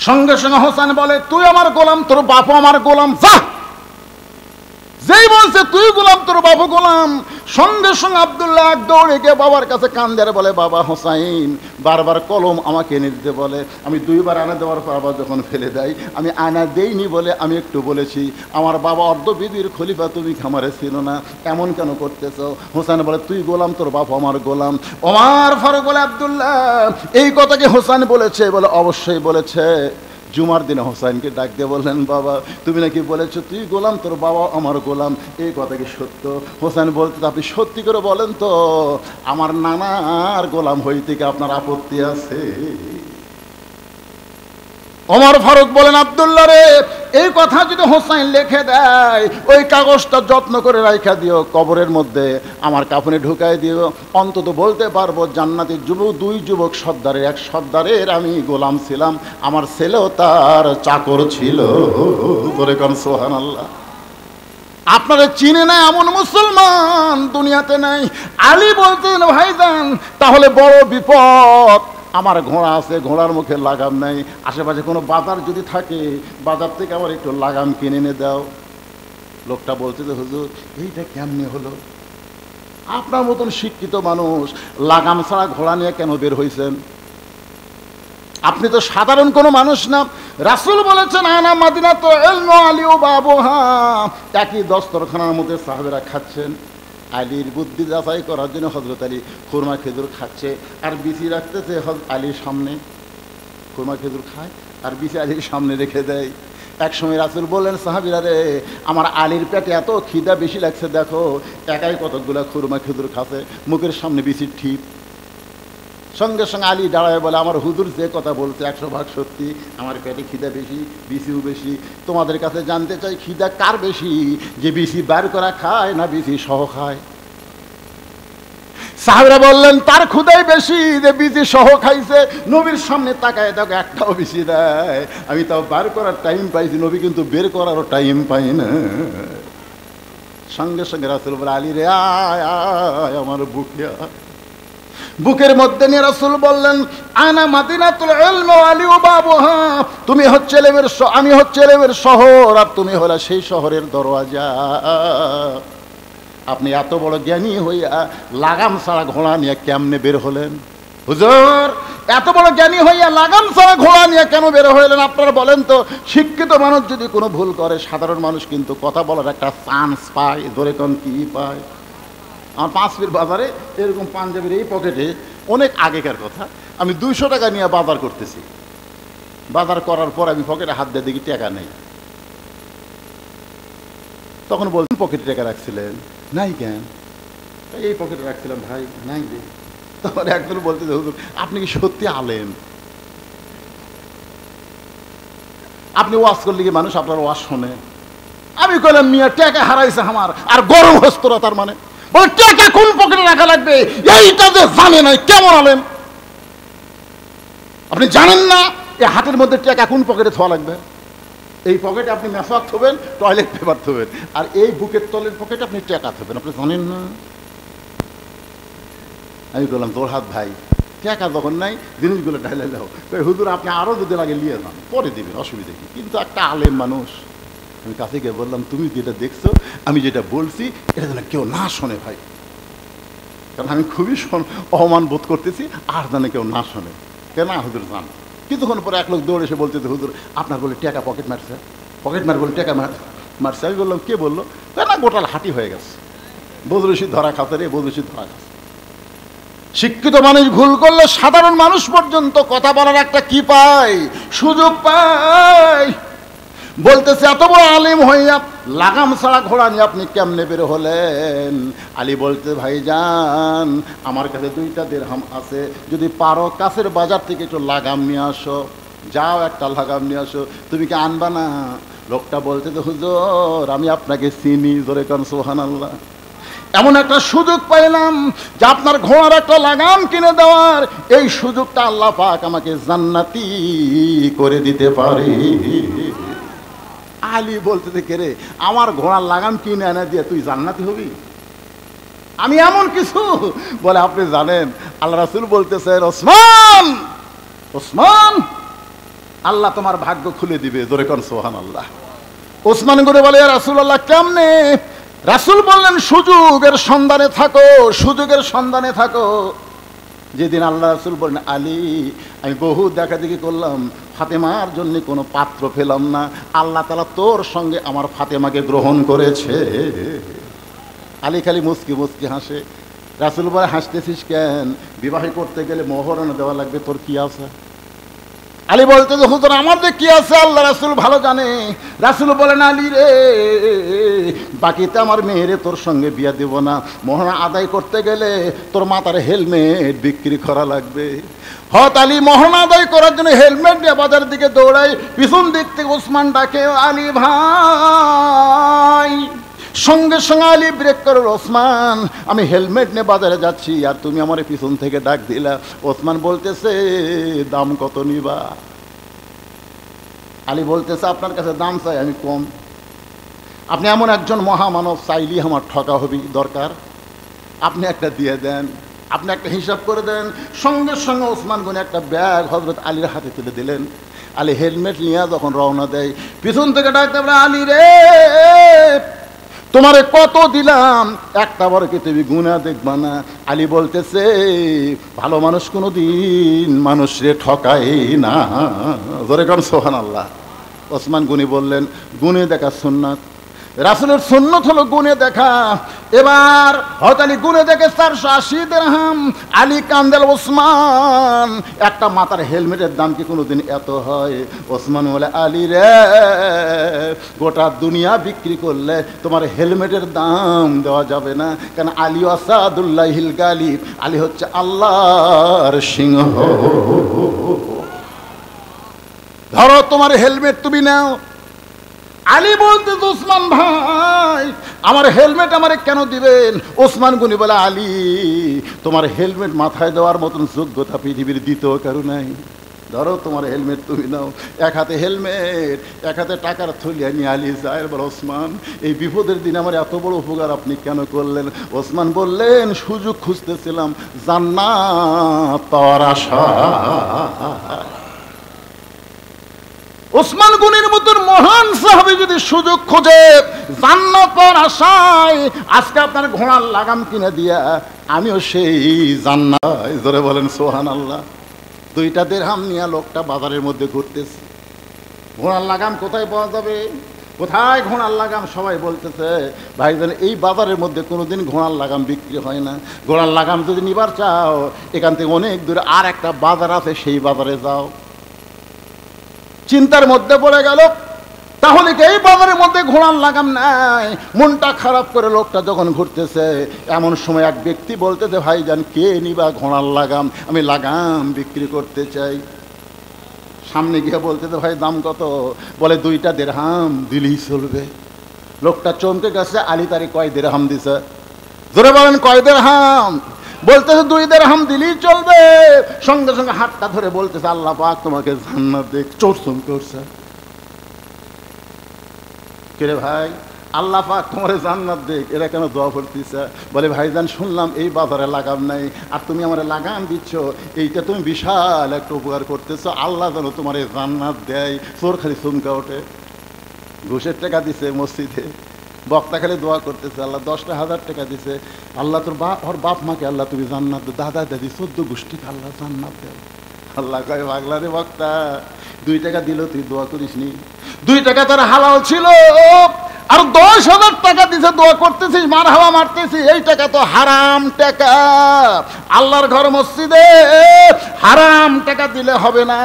Speaker 1: সঙ্গে সঙ্গে হোসেন বলে, তুই আমার গোলাম, তোর বাপ আমার গোলাম, যা। যেই বলছে তুই গোলাম, তোর বাবা গোলাম, সঙ্গে সঙ্গে আব্দুল্লাহ দৌড়ে গিয়ে বাবার কাছে কান্দে বলে, বাবা হোসাইন বারবার কলম আমাকে এনে দিতে বলে, আমি 2 বার আনা দেওয়ার পর আবার যখন ফেলে দেয়, আমি আনা দেইনি বলে আমি একটু বলেছি, আমার বাবা অর্ধবিধির খলিফা, তুমি খামারে ছিল না, এমন কেন করতেছো? হোসেন বলে, তুই গোলাম, তোর বাপ আমার গোলাম। ওমর ফারুক বলে, আব্দুল্লাহ এই কথা কি হোসেন বলেছে? বলে, অবশ্যই বলেছে। জুমার দিনে হোসাইনকে ডাক দিয়ে বললেন, বাবা তুমি নাকি বলেছো তুই গোলাম, তোর বাবা আমার গোলাম, এই কথা কি সত্য? হোসেন বলতে, আপনি সত্যি করে বলেন তো, আমার নানার গোলাম হইতে কি আপনার আপত্তি আছে? ওমর ফারুক বলেন, আব্দুল্লাহ রে, এই কথা যদি হোসাইন লিখে দেয়, ওই কাগজটা যত্ন করে রাখা দিও, কবরের মধ্যে আমার কাফনে ঢুকাই দিও, অন্তত বলতে পারবো জান্নাতি যুবক, দুই যুবক সর্দারের, এক সর্দারের আমি গোলাম ছিলাম, আমার ছেলেও তার চাকর ছিল। বলে কোন সুবহানাল্লাহ। আপনারা চিনে না এমন মুসলমান দুনিয়াতে নাই। আলী বলতেন, ভাইজান তাহলে বড় বিপদ, আমার ঘোড়া আছে, ঘোড়ার মুখে লাগাম নাই, আশেপাশে কোনো বাজার যদি থাকে, বাজার থেকে আমার একটু লাগাম কিনে এনে দাও। লোকটা বলছে যে হুজুর এইটা কেমনে হলো? আপনার মতন শিক্ষিত মানুষ লাগাম ছাড়া ঘোড়া নিয়ে কেন বের হয়েছেন? আপনি তো সাধারণ কোনো মানুষ না। রাসূল বলেছেন, আনা মাদিনাতু ইলম আলী ও বাবুহা। একই দস্তরখানার মধ্যে সাহাবেরা খাচ্ছেন, আলীর বুদ্ধি যাচাই করার জন্য হযরত আলী খুরমা খেজুর খাচ্ছে আর বিচি রাখতেছে আলীর সামনে। খুরমা খেজুর খায় আর বিচি আলীর সামনে রেখে দেয়। এক সময় রাসূল বললেন, সাহাবীরা রে, আমার আলীর পেটে এত খিদা বেশি লাগছে, দেখো একাই কতগুলো খুরমা খেজুর খাচ্ছে, মুখের সামনে বিচির ঠিপ। সঙ্গে সঙ্গে আলী দাঁড়ায় বলে, আমার হুজুর যে কথা বলছে 100% সত্যি, আমার পেটে খিদা বেশি, বিচিও বেশি। তোমাদের কাছে জানতে চাই, খিদা কার বেশি, যে বিচি বার করা খায় না বিচি সহ খায়? সাহাবীরা বললেন, তার ক্ষুধাই বেশি, যে বিচি সহ খাইছে। নবীর সামনে তাকায় দেখো একটাও বিচি দেয়, আমি তাও বার করার টাইম পাইছি, নবী কিন্তু বের করারও টাইম পাই না। সঙ্গে সঙ্গে রাসূল বলে, আলী রে আয় আয় আমার বুকে আয়। বুকের মধ্যে নিয়ে রাসূল বললেন, আনা মাদিনাতুল ইলম ওয়া আলী ওয়া বাবুহা। তুমি হচ্ছে ইলমের, আমি হচ্ছে ইলমের শহর, আর তুমি হলে সেই শহরের দরওয়াজা। আপনি এত বড় জ্ঞানী হইয়া লাগাম ছাড়া ঘোড়া নিয়ে কেমনে বের হলেন? হুজুর এত বড় জ্ঞানী হইয়া লাগাম ছাড়া ঘোড়া নিয়ে কেন বের হইলেন? আপনারা বলেন তো, শিক্ষিত মানুষ যদি কোনো ভুল করে, সাধারণ মানুষ কিন্তু কথা বলার একটা চান্স পায়। ধরে কোন কি পায়? আমার 5 পীর বাজারে এরকম পাঞ্জাবির এই পকেটে, অনেক আগেকার কথা, আমি 200 টাকা নিয়ে বাজার করতেছি। বাজার করার পর আমি পকেটে হাত দিয়ে দেখি টাকা নেই। তখন বলছেন, পকেটে টাকা রাখছিলেন? নাই কেন? এই পকেটে রাখছিলাম ভাই, নাই দে। তখন একজন বলতে, হুজুর আপনি কি সত্যি আলেম? আপনি ওয়াজ করলে কি মানুষ আপনার ওয়াজ শোনে? আমি কইলাম, মিয়া টাকা হারাইছে আমার, আর গরম হস্তরা। তার মানে বলে টাকা কোন পকেটে রাখা লাগবে এইটা যে জানে নাই, কেমন আলেম? আপনি জানেন না এই হাতের মধ্যে টাকা কোন পকেটে থোয়া লাগবে? এই পকেটে আপনি মেসওয়াক থবেন, টয়লেট পেপার থবেন, আর এই বুকের তলের পকেটে আপনি টাকা থবেন। আপনি জানেন না? আমি বললাম, তোর হাত ভাই, টাকা যখন নাই জিনিসগুলো ঢাইলে দাও। হুজুর আপনি আরও যদি লাগে নিয়ে যান, পরে দিবেন, অসুবিধা কি? কিন্তু একটা আলেম মানুষ। আমি কাছে গিয়ে বললাম, তুমি যেটা দেখছো, আমি যেটা বলছি, এটা যেন কেউ না শোনে ভাই, কারণ আমি খুবই অপমান বোধ করতেছি, আর যেন কেউ না শোনে। কেন? হুজুর জান। কিছুক্ষণ পরে এক লোক দৌড়ে এসে বলতেছে, হুজুর আপনার বলে টাকা পকেট মারছে, পকেট মার বলে টাকা মারছে। আমি বললাম, কে বললো? না, গোটাল হাঁটি হয়ে গেছে, বদরশি ধরা খাতে রে, বদরশি ধরা খাচ্ছে। শিক্ষিত মানুষ ভুল করলে সাধারণ মানুষ পর্যন্ত কথা বলার একটা কি পায়, সুযোগ পায়। বলতেছে, এত বড় আলিম হইয়া লাগাম ছাড়া ঘোড়া নিয়ে আপনি কেমনে বের হলেন? আলী বলতে, ভাইজান আমার কাছে 2টা দিরহাম আছে, যদি পারো কাছের বাজার থেকে একটু লাগাম নিয়ে আসো। যাও একটা লাগাম নিয়ে আসো। তুমি কি আনবা না? লোকটা বলতে, হুজুর আমি আপনাকে চিনি। জোরে কান সুবহানাল্লাহ। এমন একটা সুযোগ পাইলাম যে আপনার ঘোড়ার একটা লাগাম কিনে দেওয়ার, এই সুযোগটা আল্লাহ পাক আমাকে জান্নাতি করে দিতে পারে। আলী বলতে, কে রে, আমার ঘোড়ার লাগাম কিনে এনে দিয়ে তুই জান্নাতি হবি? আমি এমন কিছু? বলে, আপনি জানেন আল্লাহ রাসূল বলতেছেন, ওসমান ওসমান আল্লাহ তোমার ভাগ্য খুলে দিবে। জোরে কোন সুবহানাল্লাহ। ওসমান করে বলে, ইয়া রাসূলুল্লাহ কেমনে? রাসূল বললেন, সুযোগের সন্ধানে থাকো, সুযোগের সন্ধানে থাকো। যেদিন আল্লাহ রাসূল বললেন, আলী আমি বহু দেখাদেখি করলাম, ফাতেমার জন্য কোনো পাত্র পেলাম না, আল্লাহ তাআলা তোর সঙ্গে আমার ফাতেমাকে গ্রহণ করেছে। আলী খালি মুচকি মুচকি হাসে। রাসূল বলে, হাসতেছিস কেন? বিবাহ করতে গেলে মোহরানা দেওয়া লাগবে, তোর কি আছে? আলী বলতে যে হুজুর আমাদের কি আছে আল্লাহ রাসূল ভালো জানে। রাসূল বলেন আলী রে, বাকিতে আমার মেয়েরে তোর সঙ্গে বিয়া দেব না, মোহর আদায় করতে গেলে তোর মাথার হেলমেট বিক্রি করা লাগবে। হত আলী মোহর আদায় করার জন্য হেলমেট নিয়ে বাজারের দিকে দৌড়ায়, পিছন দিক থেকে ওসমান ডাকে আলী ভাই। সঙ্গে সঙ্গে আলী ব্রেক করো, ওসমান আমি হেলমেট নিয়ে বাজারে যাচ্ছি আর তুমি আমার পিছন থেকে ডাক দিলা। ওসমান বলতেছে দাম কত নিবা? আলী বলতেছে আপনার কাছে দাম চাই আমি কম, আপনি এমন একজন মহামানব, চাইলেই আমার ঠকা হবি দরকার, আপনি একটা দিয়ে দেন, আপনি একটা হিসাব করে দেন। সঙ্গে সঙ্গে ওসমান গনি একটা ব্যাগ হযরত আলীর হাতে তুলে দিলেন। আলী হেলমেট নিয়ে যখন রওনা দেয়, পিছন থেকে ডাকতে বলে আলী রে তোমারে কত দিলাম, একটা বড় কি তুমি গুণা দেখবা না? আলী বলতেছে ভালো মানুষ কোনো দিন মানুষরে ঠকায় না। জোরে কারণ সুবহানাল্লাহ। ওসমান গনি বললেন গুণে দেখা সুন্নাত, রাসূলের সুন্নত হলো গুণে দেখা। এবার হযরত আলী গুণে দেখে 480 দিরহাম। আলী কান্দেল, ওসমান একটা মাথার হেলমেটের দাম কি কোনোদিন এত হয়? ওসমান বলে আলী রে, গোটা দুনিয়া বিক্রি করলে তোমার হেলমেটের দাম দেওয়া যাবে না, কারণ আলী আসাদুল্লাহিল গালিব, আলী হচ্ছে আল্লাহর সিংহ। ধরো তোমার হেলমেট তুমি নাও। আলী বলতে ওসমান ভাই আমার হেলমেট আমারে কেন দিবেন? ওসমান গনি বলে আলী তোমার হেলমেট মাথায় দেওয়ার মতন যোগ্যতা পৃথিবীর দ্বিতীয় কারো নাই, ধরো তোমার হেলমেট তুমি নাও। এক হাতে হেলমেট, এক হাতে টাকার থলিয়া নিয়ে আলী যায়, বলে ওসমান এই বিপদের দিন আমার এত বড় উপকার আপনি কেন করলেন? ওসমান বললেন সুযোগ খুঁজতেছিলাম জান্নাত পাওয়ার আশা। ওসমান গনির মতন মহান সাহাবী যদি সুযোগ খোঁজে জান্নাত পাওয়ার আশায়, আজকে আপনার ঘোড়ার লাগাম কিনে দিয়া আমিও সেই জান্নাত। জোরে বলেন সুবহানাল্লাহ। 2টা দিরহাম নিয়ে লোকটা বাজারের মধ্যে ঘুরতেছে, ঘোড়ার লাগাম কোথায় পাওয়া যাবে, কোথায় ঘোড়ার লাগাম? সবাই বলতেছে ভাইজান এই বাজারের মধ্যে কোনোদিন ঘোড়ার লাগাম বিক্রি হয় না, ঘোড়ার লাগাম যদি নিবার চাও এখান থেকে অনেক দূরে আর একটা বাজার আছে, সেই বাজারে যাও। চিন্তার মধ্যে পড়ে গেল, তাহলে কি এই বাজারের মধ্যে ঘোড়ার লাগাম নাই? মনটা খারাপ করে লোকটা যখন ঘুরতেছে, এমন সময় এক ব্যক্তি বলতেছে ভাইজান কে নিবা ঘোড়ার লাগাম? আমি লাগাম বিক্রি করতে চাই। সামনে গিয়ে বলতেছে ভাই দাম কত? বলে 2টা দিরহাম দিলেই চলবে। লোকটা চমকে গেছে, আলী তারি কয় দিরহাম দিছে? জোরে বলেন কয় দিরহাম? বলতেছে 2 দিরহাম দিলেই চলবে। সঙ্গে সঙ্গে হাতটা ধরে বলতেছে আল্লাহ পাক তোমাকে জান্নাত দেখ। চোরচম করছে, কিরে ভাই আল্লাহ পাক তোমার জান্নাত দেখ, এরা কেন দোয়া করতেছে? বলে ভাইজান শুনলাম এই বাজারে লাগাম নাই, আর তুমি আমার লাগাম দিচ্ছ, এইটা তুমি বিশাল একটা উপকার করতেছো, আল্লাহ যেন তোমার জান্নাত দেয়। চোর খালি চমকা ওঠে। ঘুষের টাকা দিছে মসজিদে, বক্তা খালি দোয়া করতেছে আল্লাহ 10,000 টাকা দিছে, আল্লাহ তোর ওর বাপ মাকে আল্লাহ তুমি জান্নাত দে, দাদা দাদি 14 গোষ্ঠীকে আল্লাহ জান্নাত দেয়। আল্লাহ কয় পাগলা রে বক্তা, 2 টাকা দিল তুই দোয়া করিস নি? 2 টাকা তার হালাল ছিল, আর 10,000 টাকা দিছে দোয়া করতেছিস, মার হাওয়া মারতেছিস, এই টাকা তো হারাম টাকা। আল্লাহর ঘর মসজিদে হারাম টাকা দিলে হবে না,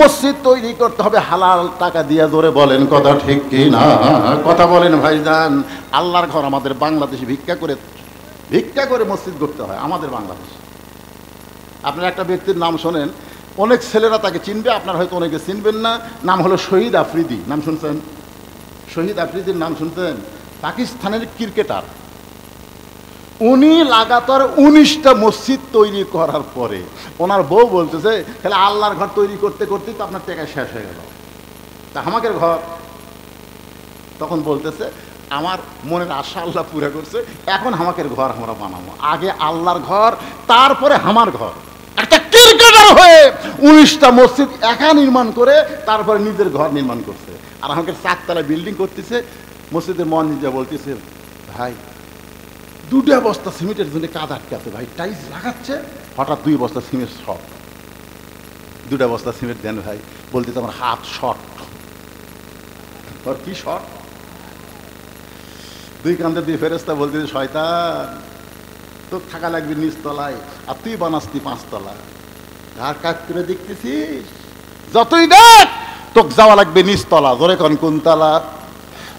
Speaker 1: মসজিদ তৈরি করতে হবে হালাল টাকা দিয়ে। জোরে বলেন কথা ঠিক কি না? কথা বলেন ভাইজান। আল্লাহর ঘর আমাদের বাংলাদেশে ভিক্ষা করে মসজিদ করতে হয় আমাদের বাংলাদেশ। আপনারা একটা ব্যক্তির নাম শোনেন, অনেক ছেলেরা তাকে চিনবে, আপনার হয়তো অনেকে চিনবেন না, নাম হলো শহীদ আফ্রিদি। নাম শুনছেন? শহীদ আফ্রিদির নাম শুনতেন? পাকিস্তানের ক্রিকেটার। উনি লাগাতার 19টা মসজিদ তৈরি করার পরে ওনার বউ বলতেছে তাহলে আল্লাহর ঘর তৈরি করতে করতেই তো আপনার টাকা শেষ হয়ে গেল, তা আমাদের ঘর। তখন বলতেছে আমার মনের আশা আল্লাহ পুরা করছে, এখন আমাদের ঘর আমরা বানাবো, আগে আল্লাহর ঘর তারপরে আমার ঘর। একটা ক্রিকেটার হয়ে 19টা মসজিদ একা নির্মাণ করে তারপরে নিজের ঘর নির্মাণ করছে, আর আমাকে 4 তলা বিল্ডিং করতেছে। মসজিদের মন নিজে বলতেছে ভাই 2 বস্তা সিমেন্টের জন্য কাজ আটকে আছে ভাই, টাইলস লাগাচ্ছে, হঠাৎ 2 বস্তা সিমেন্ট শর্ট, 2 বস্তা সিমেন্ট দেন ভাই। বলতেছে আমার হাত শর্ট। ওর কি শর্ট? 2 কান্দে 2 ফেরেশতা বলতেছে শয়তান তোর থাকা লাগবে 9 তলায়, আর তুই বানাসতি 5 তলা। আর কাজ করে দেখতেছিস যতই দেখ তোকে যাওয়া লাগবে নিচতলা। জোরে কোন কোনতলা?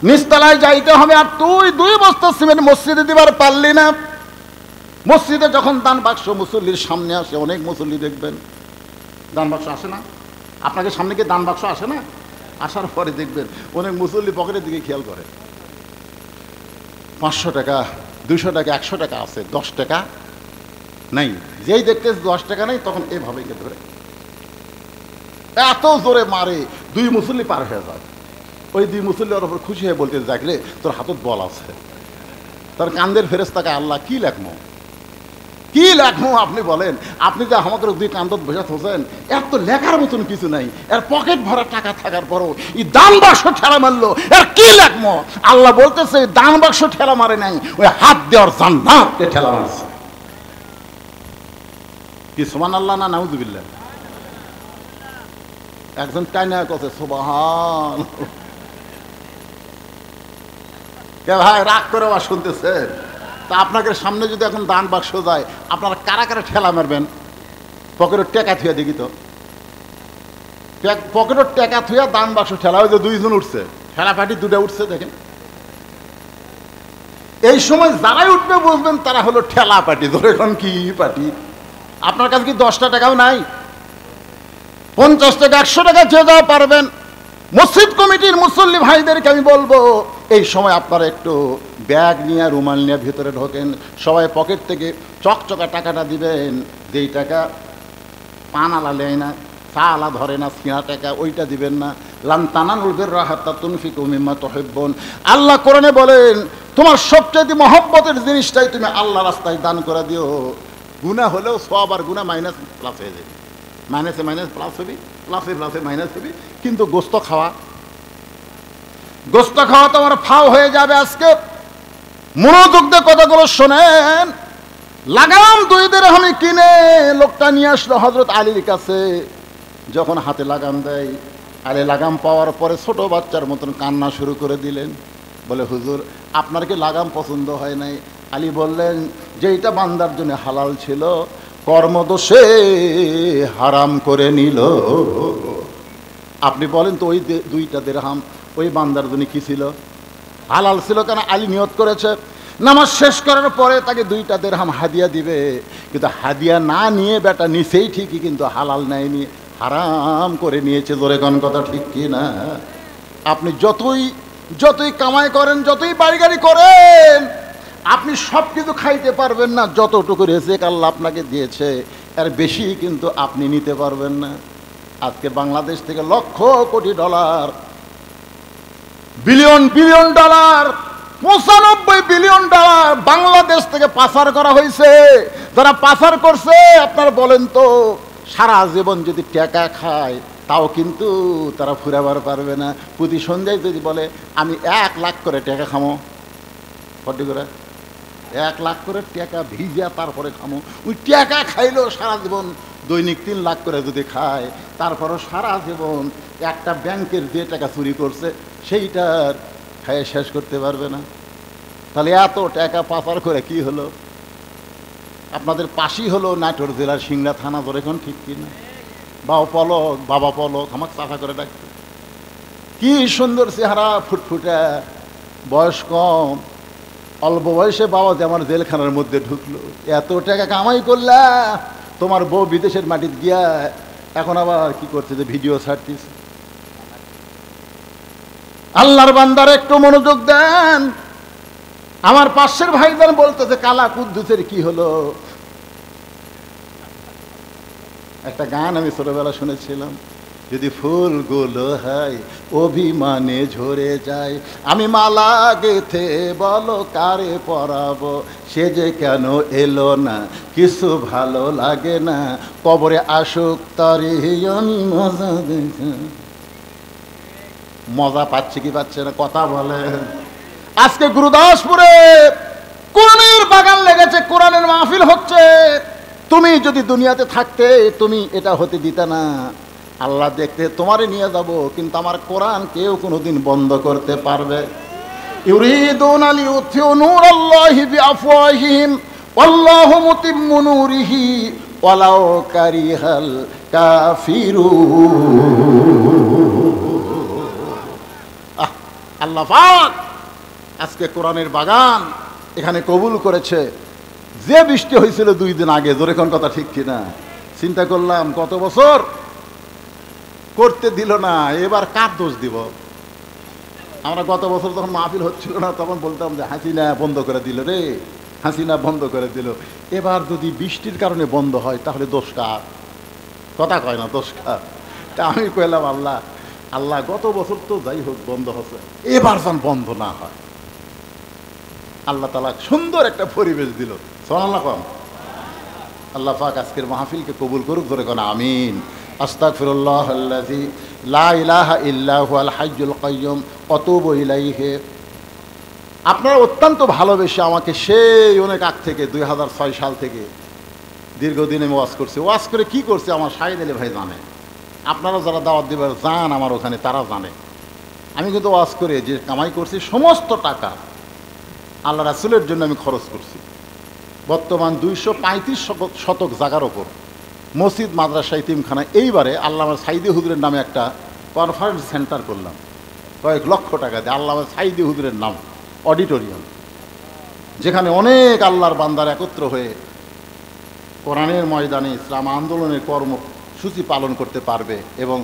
Speaker 1: নিচতলায় যাইতে হবে। আর তুই 2 বস্তা সিমেন্ট মসজিদে দিবার পারলি না। মসজিদে যখন দান বাক্স মুসল্লির সামনে আসে, অনেক মুসল্লি দেখবেন দান বাক্স আসে না, আপনাকে সামনে গিয়ে দান বাক্স আসে না, আসার পরে দেখবেন অনেক মুসল্লি পকেটের দিকে খেয়াল করে। 500 টাকা, 200 টাকা, 100 টাকা আছে, 10 টাকা নাই। যেই দেখতে 10 টাকা নেই তখন এভাবে কে ধরে এত জোরে মারে, 2 মুসল্লি পার হয়ে যায়। ওই 2 মুসল্লি ওর উপর খুশি হয়ে বলতে, দেখলে তোর হাতত বল আছে। তার কান্দের ফেরেশতাকে আল্লাহ কি লেখমো, কি লেখমো আপনি বলেন? আপনি যে আমাকে 2 কান্দত বসে থাকেন, এর তো লেখার মতন কিছু নাই। এর পকেট ভরা টাকা থাকার পরও এই দান বাক্স ঠেলা মারলো, এর কি লেখমো? আল্লাহ বলতেছে দান বাক্স ঠেলা মারে নাই, ওই হাত দেওয়ার জান্নাতকে ঠেলা মারছে। কি সুবহানাল্লাহ না নাউযুবিল্লাহ? একজন টাইনা কথা সুবহান। কে ভাই রাগ করে আবার শুনতেছেন? তা আপনাদের সামনে যদি এখন দান বাক্স যায়, আপনারা কারা কারা ঠেলা মারবেন? পকেটের টাকা থুয়া দেখি তো, পকেটের টাকা থুয়া দান বাক্স ঠেলা। ওই যে 2 জন উঠছে, ঠেলা পাটি 2টা উঠছে দেখেন। এই সময় যারাই উঠবে বুঝবেন তারা হলো ঠেলা পাটি। ধরে এখন কি পাটি? আপনার কাছে কি 10টা টাকাও নাই? 50 টাকা, 100 টাকা যে যা পারবেন। মসজিদ কমিটির মুসল্লি ভাইদেরকে আমি বলবো, এই সময় আপনারা একটু ব্যাগ নিয়ে রুমাল নিয়ে ভিতরে ঢোকেন। সবাই পকেট থেকে চকচকা টাকাটা দিবেন। যেই টাকা পান আলা নেয় না, চা আলা ধরে না, ছিঁড়া টাকা, ওইটা দিবেন না। লান তানালুল বিররা হাত্তা তুনফিকু মিম্মা তুহিব্বুন। আল্লাহ কোরআনে বলেন, তোমার সবচেয়ে মহব্বতের জিনিসটাই তুমি আল্লাহ রাস্তায় দান করে দিও। গুনাহ হলেও সওয়াব আর গুনাহ মাইনাস প্লাস হয়ে যাবে। মাইনাসে মাইনাস প্লাস হবে, প্লাসে প্লাসে মাইনাস হবে। কিন্তু গোস্ত খাওয়া তো আমার ফাও হয়ে যাবে। আজকে মনোযোগ দিয়ে কথাগুলো শোনেন। লাগাম 2 দিরহামে কিনে লোকটা নিয়ে আসলো হযরত আলীর কাছে। যখন হাতে লাগাম দেয়, আলী লাগাম পাওয়ার পরে ছোট বাচ্চার মতন কান্না শুরু করে দিলেন। বলে, হুজুর আপনার কি লাগাম পছন্দ হয় নাই? আলী বললেন, যে এটা বান্দার জন্য হালাল ছিল, কর্মদোষে হারাম করে নিল। আপনি বলেন তো, ওই 2টা দিরহাম ওই বান্দার জন্য কি ছিল? হালাল ছিল। কেন? আলী নিয়ত করেছে নামাজ শেষ করার পরে তাকে 2টা দিরহাম হাদিয়া দিবে। কিন্তু হাদিয়া না নিয়ে বেটা নিছেই ঠিকই, কিন্তু হালাল নেয়নি, হারাম করে নিয়েছে। জোরে কোন কথা ঠিক কি না? আপনি যতই কামাই করেন, যতই বাড়ি গাড়ি করেন, আপনি সব কিছু খাইতে পারবেন না। যতটুকু রিজিক আল্লাহ আপনাকে দিয়েছে, এর বেশি কিন্তু আপনি নিতে পারবেন না। আজকে বাংলাদেশ থেকে lakh crore dollar, billion dollar, 95 billion dollar Bangladesh থেকে পাচার করা হয়েছে। যারা পাচার করছে, আপনারা বলেন তো, সারা জীবন যদি টাকা খায় তাও কিন্তু তারা ফুরাবার পারবে না। প্রতি সন্ধ্যায় যদি বলে আমি 1 লাখ করে টাকা খামো, কত করে? 1 লাখ করে টাকা ভিজা তারপরে খামো। ওই টাকা খাইলেও সারা জীবন দৈনিক 3 লাখ করে যদি খায়, তারপরও সারা জীবন একটা ব্যাংকের যে টাকা চুরি করছে সেইটার খাইয়ে শেষ করতে পারবে না। তাহলে এত টাকা পাচার করে কি হলো? আপনাদের পাশেই হলো নাটোর জেলার সিংড়া থানা। ধরে এখন ঠিক কিনা? বাবা পলক আমাকে চাফা করে ডাকছে। কি সুন্দর চেহারা, ফুটফুটা, বয়স কম, অল্প বয়সে বাবা যে আমার জেলখানার মধ্যে ঢুকলো। এত টাকা কামাই করলা, তোমার বউ বিদেশের মাটিতে গিয়া এখন আবার কি করছে, যে ভিডিও ছাড়তেছে। আল্লাহর বান্দার একটু মনোযোগ দেন। আমার পাশের ভাইজান বলতেছে, কালা কুদ্দুসের কি হলো? একটা গান আমি ছোটবেলা শুনেছিলাম, যদি ফুলগুলো হয় অভিমানে ঝরে যায়, আমি মালা গেথে বলো কারে পরাবো, সে যে কেন এলো না, কিছু ভালো লাগে না, কবরে আসুক তারে আমি মজা দেখে। মজা পাচ্ছে কি পাচ্ছে না কথা বলে। আজকে গুরুদাসপুরে কোরআনের বাগান লেগেছে, কোরআনের মাহফিল হচ্ছে। তুমি যদি দুনিয়াতে থাকতে তুমি এটা হতে দিতে না। আল্লাহ দেখতে তোমারে নিয়ে যাব, কিন্তু আমার কোরআন কেউ কোনোদিন বন্ধ করতে পারবে? ইউরিদুনা লিউথিউ নূরাল্লাহি বিআফওয়াহিহিম ওয়াল্লাহু মুতিম্মু নূরিহি ওয়ালাউ কারিহাল কাফিরুন। আল্লাহ পাক আজকে কোরআনের বাগান এখানে কবুল করেছে। যে বৃষ্টি হয়েছিল 2 দিন আগে, জোরে কোন কথা ঠিক কিনা? চিন্তা করলাম কত বছর করতে দিল না, এবার কার দোষ দিব? আমরা গত বছর যখন মাহফিল হচ্ছিল না তখন বলতাম যে হাসিনা বন্ধ করে দিল রে, হাসিনা বন্ধ করে দিল। এবার যদি বৃষ্টির কারণে বন্ধ হয় তাহলে দোষ কার? কথা কয় না, দোষ কার? তা আমি কইলাম আল্লাহ আল্লাহ গত বছর তো যাই হোক বন্ধ হচ্ছে, এবার যেন বন্ধ না হয়। আল্লাহ তাআলা সুন্দর একটা পরিবেশ দিল। সুবহানাল্লাহ কম। আল্লাহ পাক আজকের মাহফিলকে কবুল করুক, ধরে কোন আমিন। আস্তাগফিরুল্লাহাল্লাযী লা ইলাহা ইল্লা হুয়াল হাইয়ুল কাইয়্যুম ওয়া তুবু ইলাইহি। আপনারা অত্যন্ত ভালোবেসে আমাকে সেই অনেক আগ থেকে 2006 সাল থেকে দীর্ঘদিন আমি ওয়াজ করছি। ওয়াজ করে কি করছে আমার শাহিদ আলী ভাই জানে, আপনারা যারা দাওয়াত দিবার যান আমার ওখানে তারা জানে। আমি কিন্তু ওয়াজ করে যে কামাই করছি সমস্ত টাকা আল্লাহ রাসূলের জন্য আমি খরচ করছি। বর্তমান 235 শতক জায়গার ওপর মসজিদ, মাদ্রাসা, ইতিমখানা। এইবারে আল্লামা সাইদি হুজুরের নামে একটা কনফারেন্স সেন্টার করলাম কয়েক লক্ষ টাকা দিয়ে, আল্লামা সাইদি হুজুরের নাম, অডিটোরিয়াম, যেখানে অনেক আল্লাহর বান্দার একত্র হয়ে কোরআনের ময়দানে ইসলাম আন্দোলনের কর্মসূচি পালন করতে পারবে এবং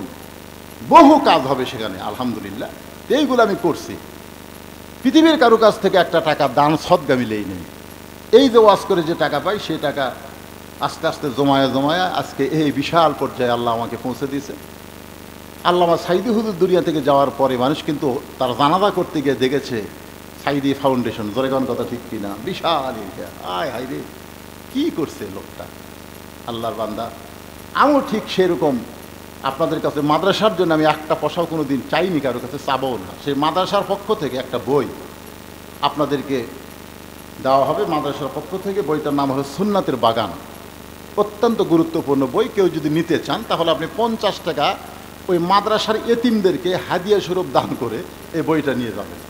Speaker 1: বহু কাজ হবে সেখানে। আলহামদুলিল্লাহ এইগুলো আমি করছি। পৃথিবীর কারো কাছ থেকে একটা টাকা দান সদকা মিলেই নেই। এই যে ওয়াজ করে যে টাকা পাই সেই টাকা আস্তে আস্তে জমায়া জমায়া আজকে এই বিশাল পর্যায়ে আল্লাহ আমাকে পৌঁছে দিয়েছে। আল্লামা সাইদি হুজুর দুনিয়া থেকে যাওয়ার পরে মানুষ কিন্তু তার জানাজা করতে গিয়ে দেখেছে সাইদি ফাউন্ডেশন, জোরেগন কথা ঠিক কিনা, বিশাল এরিয়া। আয় হাই রে কী করছে লোকটা, আল্লাহর বান্দা। আমিও ঠিক সেরকম আপনাদের কাছে মাদ্রাসার জন্য আমি একটা পয়সাও কোনো দিন চাইনি, কারোর কাছে চাবও না। সেই মাদ্রাসার পক্ষ থেকে একটা বই আপনাদেরকে দেওয়া হবে মাদ্রাসার পক্ষ থেকে। বইটার নাম হলো সুন্নাতের বাগান। অত্যন্ত গুরুত্বপূর্ণ বই। কেউ যদি নিতে চান তাহলে আপনি 50 টাকা ওই মাদ্রাসার এতিমদেরকে হাদিয়া স্বরূপ দান করে এই বইটা নিয়ে যাবেন।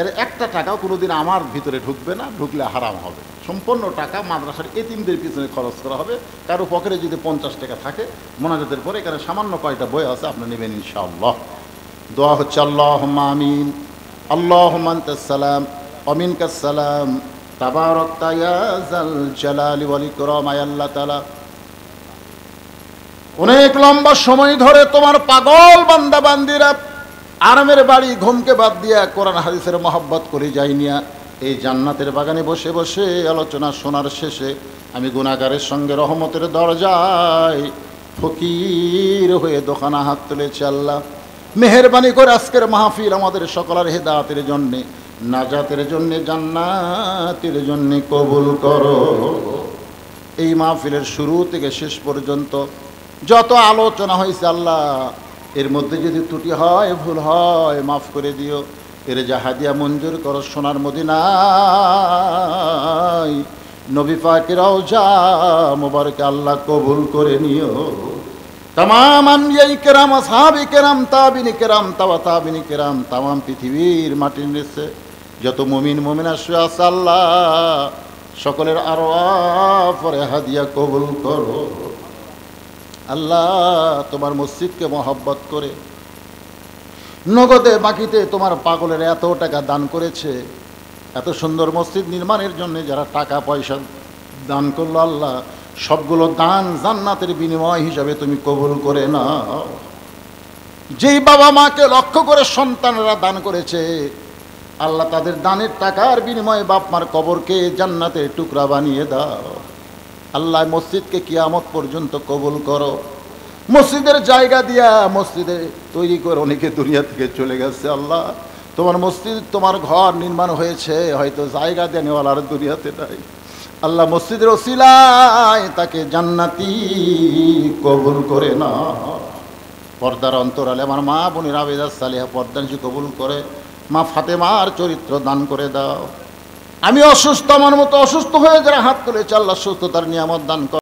Speaker 1: এর একটা টাকাও কোনো দিন আমার ভিতরে ঢুকবে না, ঢুকলে হারাম হবে। সম্পূর্ণ টাকা মাদ্রাসার এতিমদের পিছনে খরচ করা হবে। কারো পকেটে যদি 50 টাকা থাকে মোনাজাতের পরে এখানে সামান্য কয়টা বই আছে, আপনি নেবেন ইনশাআল্লাহ। দোয়া হচ্ছে আল্লাহুম্মা আমিন, আল্লাহুম্মা আনতাস সালাম ওয়া মিনকাস সালাম, তাবারাকতা ইয়া যাল জালালি ওয়াল ইকরাম। আল্লাহ তাআলা অনেক লম্বা সময় ধরে তোমার পাগল বান্দা বান্দিরা আরামের বাড়ি ঘুমকে বাদ দিয়া কোরআন হাদিসের মহব্বত করে যাইনিয়া এই জান্নাতের বাগানে বসে বসে আলোচনা শোনার শেষে আমি গুনাহগারের সঙ্গে রহমতের দরজায় ফকির হয়ে দোকানা হাত তুলেছি। আল্লাহ মেহেরবানি করে আজকের মাহফিল আমাদের সকলের হেদায়েতের জন্যে, নাজাতের জন্যে, জান্নাতের জন্যে কবুল করো। এই মাহফিলের শুরু থেকে শেষ পর্যন্ত যত আলোচনা হয়েছে আল্লাহ, এর মধ্যে যদি ত্রুটি হয়, ভুল হয়, মাফ করে দিও। এর জাহাদিয়া মঞ্জুর করো সোনার মদিনায় নবী পাকের রওজা মুবারকে আল্লাহ কবুল করে নিও। तमाम আম্বিয়ায়ে কেরাম, আসহাবে কেরাম, তাবিঈনে কেরাম, তাবা তাবিঈনে কেরাম, तमाम পৃথিবীর মাটির নিচে যত মুমিন মুমিনা শুয়ে আছে আল্লাহ সকলের আরওয়াহ পরে হাদিয়া কবুল করো। আল্লাহ তোমার মসজিদকে মহব্বত করে নগদে বাকিতে তোমার পাগলের এত টাকা দান করেছে, এত সুন্দর মসজিদ নির্মাণের জন্য যারা টাকা পয়সা দান করলো আল্লাহ সবগুলো দান জান্নাতের বিনিময় হিসাবে তুমি কবুল করে নাও। যেই বাবা মাকে লক্ষ্য করে সন্তানরা দান করেছে আল্লাহ তাদের দানের টাকার বিনিময়ে বাপ মার কবরকে জান্নাতের টুকরা বানিয়ে দাও। আল্লাহ মসজিদকে কিয়ামত পর্যন্ত কবুল করো। মসজিদের জায়গা দিয়া মসজিদে তৈরি করে অনেকে দুনিয়া থেকে চলে গেছে আল্লাহ। তোমার মসজিদ তোমার ঘর নির্মাণ হয়েছে, হয়তো জায়গা দেওয়ালার দুনিয়াতে নাই আল্লাহ। মসজিদের ওসিলায় তাকে জান্নাতি কবুল করে না। পর্দার অন্তরালে আমার মা বোনের আবেদা সালেহা পর্দানশী কবুল করে। মা ফাতেমার চরিত্র দান করে দাও। আমি অসুস্থ, আমার মতো অসুস্থ হয়ে যারা হাত তুলেছে আল্লাহ সুস্থতার নিয়ামত দান কর।